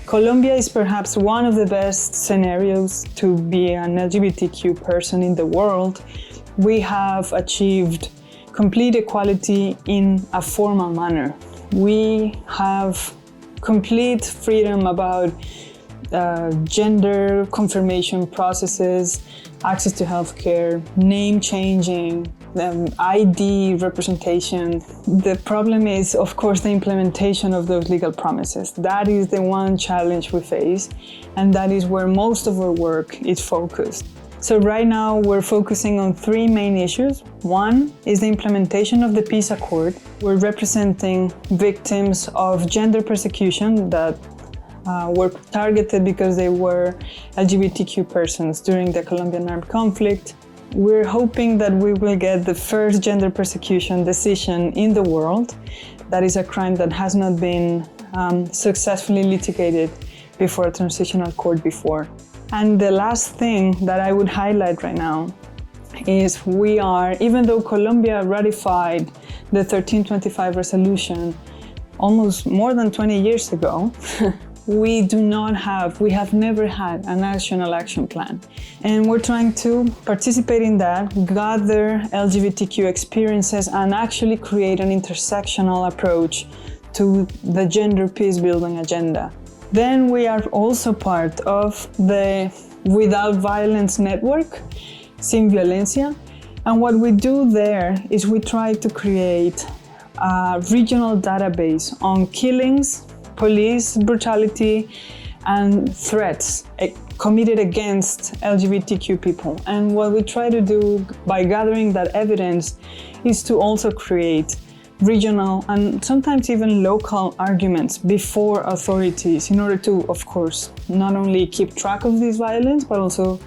Colombia is perhaps one of the best scenarios to be an LGBTQ person in the world. We have achieved complete equality in a formal manner. We have complete freedom about gender confirmation processes, access to healthcare, name changing, ID representation. The problem is, of course, the implementation of those legal promises. That is the one challenge we face, and that is where most of our work is focused. So right now we're focusing on three main issues. One is the implementation of the peace accord. We're representing victims of gender persecution that were targeted because they were LGBTQ persons during the Colombian armed conflict. We're hoping that we will get the first gender persecution decision in the world. That is a crime that has not been successfully litigated before a transitional court before. And the last thing that I would highlight right now is even though Colombia ratified the 1325 resolution almost more than 20 years ago, we have never had a national action plan. And we're trying to participate in that, gather LGBTQ experiences, and actually create an intersectional approach to the gender peace building agenda. Then we are also part of the Without Violence network, Sin Violencia. And what we do there is we try to create a regional database on killings, police brutality, and threats committed against LGBTQ people. And what we try to do by gathering that evidence is to also create regional and sometimes even local arguments before authorities in order to, of course, not only keep track of this violence, but also,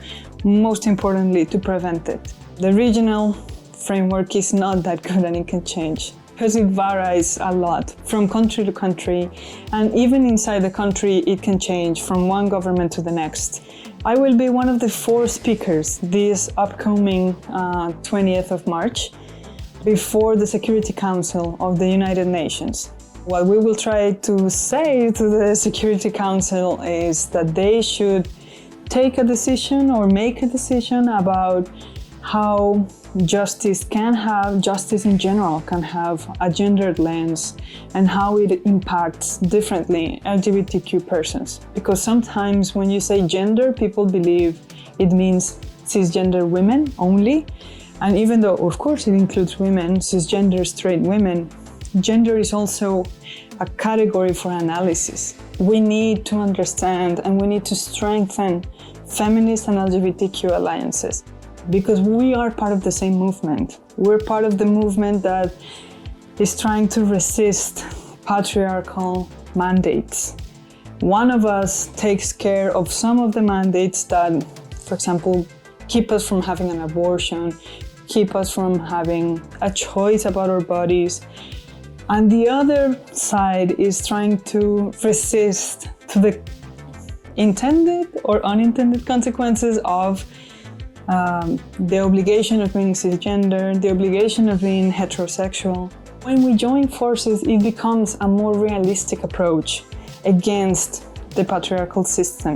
most importantly, to prevent it. The regional framework is not that good and it can change because it varies a lot from country to country, and even inside the country it can change from one government to the next. I will be one of the 4 speakers this upcoming 20th of March before the Security Council of the United Nations. What we will try to say to the Security Council is that they should take a decision or make a decision about how justice in general can have a gendered lens and how it impacts differently LGBTQ persons. Because sometimes when you say gender, people believe it means cisgender women only. And even though, of course, it includes women, cisgender straight women, gender is also a category for analysis. We need to understand and we need to strengthen feminist and LGBTQ alliances because we are part of the same movement. We're part of the movement that is trying to resist patriarchal mandates. One of us takes care of some of the mandates that, for example, keep us from having an abortion, keep us from having a choice about our bodies. And the other side is trying to resist to the intended or unintended consequences of the obligation of being cisgender, the obligation of being heterosexual. When we join forces, it becomes a more realistic approach against the patriarchal system.